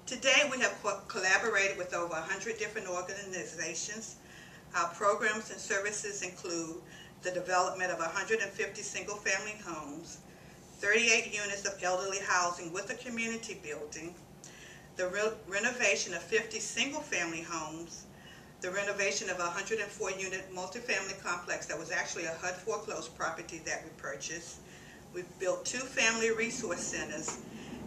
Today we have collaborated with over 100 different organizations. Our programs and services include the development of 150 single-family homes, 38 units of elderly housing with a community building, the renovation of 50 single-family homes, the renovation of a 104-unit multifamily complex that was actually a HUD foreclosed property that we purchased. We've built 2 family resource centers,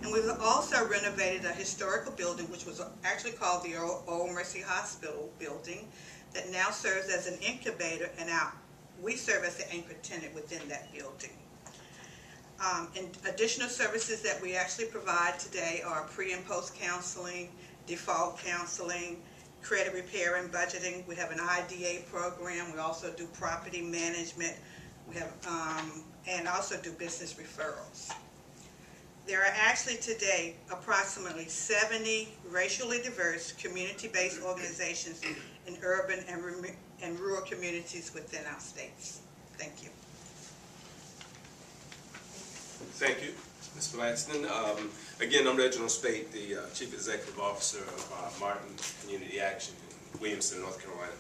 and we've also renovated a historical building which was actually called the Old Mercy Hospital building that now serves as an incubator, and we serve as the anchor tenant within that building. And additional services that we actually provide today are pre and post counseling, default counseling, credit repair and budgeting. We have an IDA program. We also do property management. We have and also do business referrals. There are actually today approximately 70 racially diverse community-based organizations in urban and rural communities within our states. Thank you. Thank you, Ms. Blackston. Again, I'm Reginald Spate, the Chief Executive Officer of Martin Community Action in Williamson, North Carolina.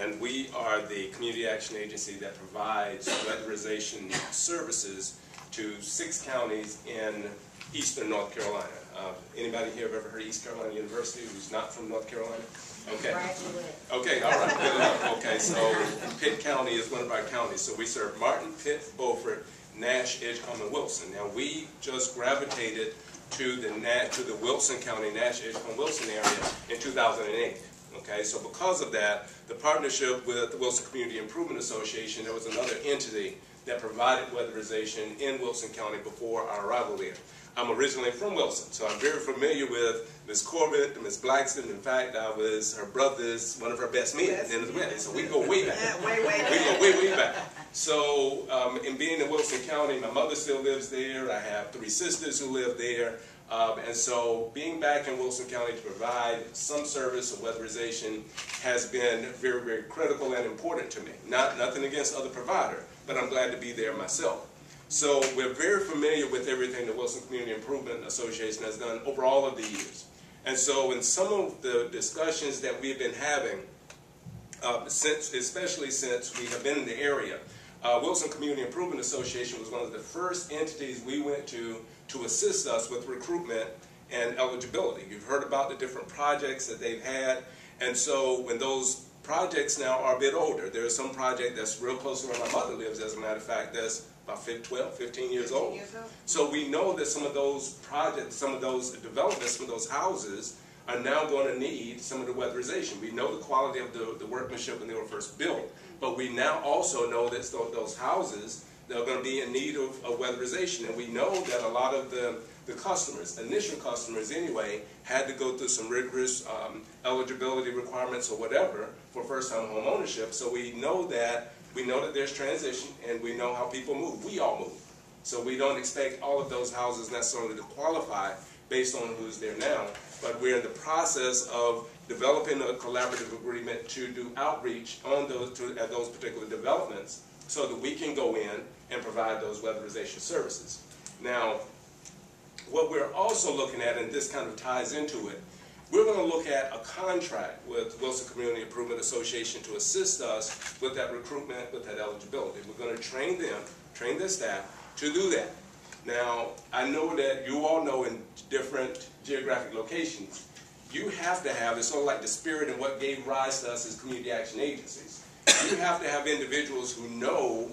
And we are the community action agency that provides weatherization services to 6 counties in eastern North Carolina. Anybody here have ever heard of East Carolina University who's not from North Carolina? Okay. Okay, all right, good enough. Okay, so Pitt County is one of our counties. So we serve Martin, Pitt, Beaufort, Nash, Edgecombe, and Wilson. Now we just gravitated to the Wilson County, Nash, Edgecombe, Wilson area in 2008. Okay, so because of that, the partnership with the Wilson Community Improvement Association, there was another entity that provided weatherization in Wilson County before our arrival there. I'm originally from Wilson, so I'm very familiar with Ms. Corbett, Ms. Blackston. In fact, I was her brother's, one of her best men at the end of the wedding, so we go way back. Yeah, way We go way back. So, in being in Wilson County, my mother still lives there. I have 3 sisters who live there. And so being back in Wilson County to provide some service of weatherization has been very, very critical and important to me. Nothing against other provider, but I'm glad to be there myself. So we're very familiar with everything the Wilson Community Improvement Association has done over all of the years. And so in some of the discussions that we've been having, especially since we have been in the area, Wilson Community Improvement Association was one of the first entities we went to assist us with recruitment and eligibility. You've heard about the different projects that they've had, and so when those projects now are a bit older, there's some project that's real close to where my mother lives, as a matter of fact, that's about 12, 15 years old. So we know that some of those projects, some of those developments, some of those houses are now going to need some of the weatherization. We know the quality of the workmanship when they were first built, but we now also know that those houses, they're going to be in need of weatherization. And we know that a lot of the customers, initial customers anyway, had to go through some rigorous eligibility requirements or whatever for first-time home ownership. So we know that there's transition, and we know how people move. We all move. So we don't expect all of those houses necessarily to qualify based on who's there now, but we're in the process of developing a collaborative agreement to do outreach on at those particular developments so that we can go in and provide those weatherization services. Now, what we're also looking at, and this kind of ties into it, we're going to look at a contract with Wilson Community Improvement Association to assist us with that recruitment, with that eligibility. We're going to train them, train their staff to do that. Now, I know that you all know in different geographic locations, you have to have, it's sort of like the spirit and what gave rise to us as community action agencies. You have to have individuals who know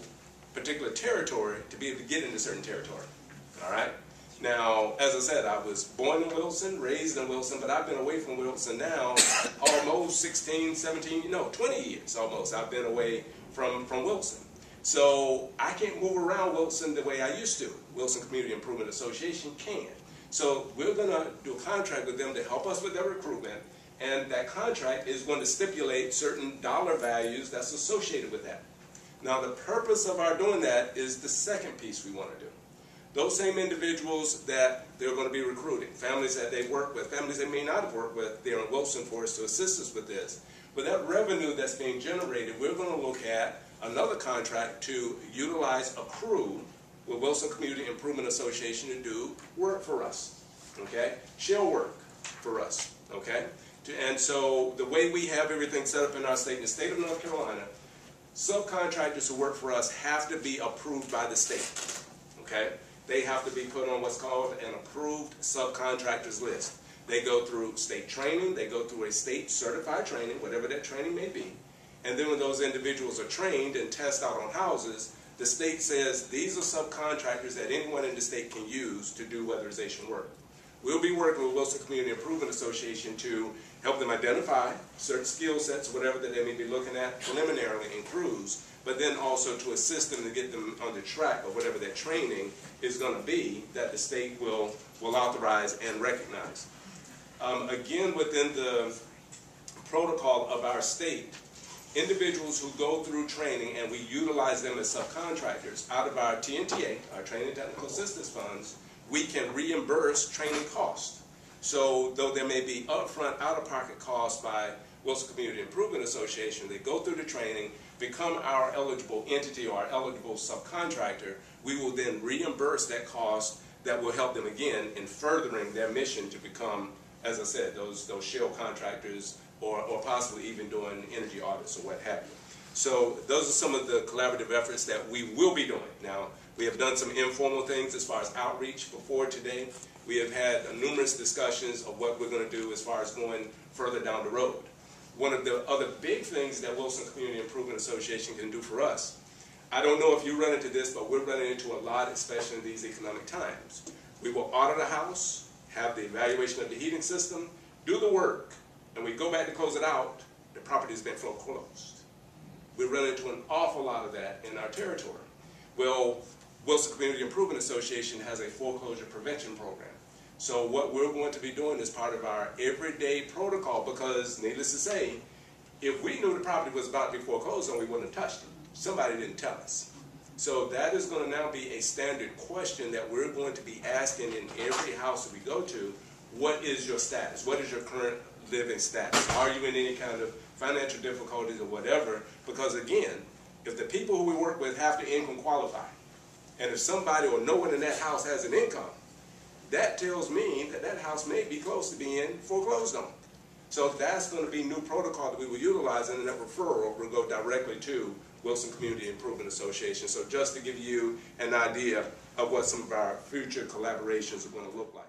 particular territory to be able to get into certain territory. All right? Now, as I said, I was born in Wilson, raised in Wilson, but I've been away from Wilson now almost 16, 17, no, 20 years almost. I've been away from Wilson. So I can't move around Wilson the way I used to. Wilson Community Improvement Association can. So we're going to do a contract with them to help us with their recruitment, and that contract is going to stipulate certain dollar values that's associated with that. Now, the purpose of our doing that is the second piece we want to do. Those same individuals that they're going to be recruiting, families that they work with, families they may not have worked with, they're in Wilson for us to assist us with this. But that revenue that's being generated, we're going to look at another contract to utilize a crew with Wilson Community Improvement Association to do work for us, okay? Shell work. for us, okay? And so the way we have everything set up in our state, in the state of North Carolina, subcontractors who work for us have to be approved by the state, okay? They have to be put on what's called an approved subcontractors list. They go through state training, they go through a state certified training, whatever that training may be, and then when those individuals are trained and test out on houses, the state says these are subcontractors that anyone in the state can use to do weatherization work. We'll be working with Wilson Community Improvement Association to help them identify certain skill sets, whatever that they may be looking at preliminarily in crews, but then also to assist them to get them on the track of whatever that training is going to be that the state will authorize and recognize. Again, within the protocol of our state, individuals who go through training and we utilize them as subcontractors out of our TNTA, our Training Technical Assistance Funds, we can reimburse training costs. So though there may be upfront out-of-pocket costs by Wilson Community Improvement Association, they go through the training, become our eligible entity or our eligible subcontractor, we will then reimburse that cost that will help them again in furthering their mission to become, as I said, those shell contractors or possibly even doing energy audits or what have you. So those are some of the collaborative efforts that we will be doing. Now, we have done some informal things as far as outreach before today. We have had numerous discussions of what we're going to do as far as going further down the road. One of the other big things that Wilson Community Improvement Association can do for us, I don't know if you run into this, but we're running into a lot, especially in these economic times. We will audit a house, have the evaluation of the heating system, do the work, and we go back to close it out, the property has been foreclosed. We run into an awful lot of that in our territory. Well, Wilson Community Improvement Association has a foreclosure prevention program. So what we're going to be doing is part of our everyday protocol because, needless to say, if we knew the property was about to be foreclosed on, we wouldn't have touched it. Somebody didn't tell us. So that is going to now be a standard question that we're going to be asking in every house that we go to. What is your status? What is your current living status? Are you in any kind of financial difficulties or whatever? Because again, if the people who we work with have to income qualify, and if somebody or no one in that house has an income, that tells me that that house may be close to being foreclosed on. So that's going to be new protocol that we will utilize, and that referral will go directly to Wilson Community Improvement Association. So just to give you an idea of what some of our future collaborations are going to look like.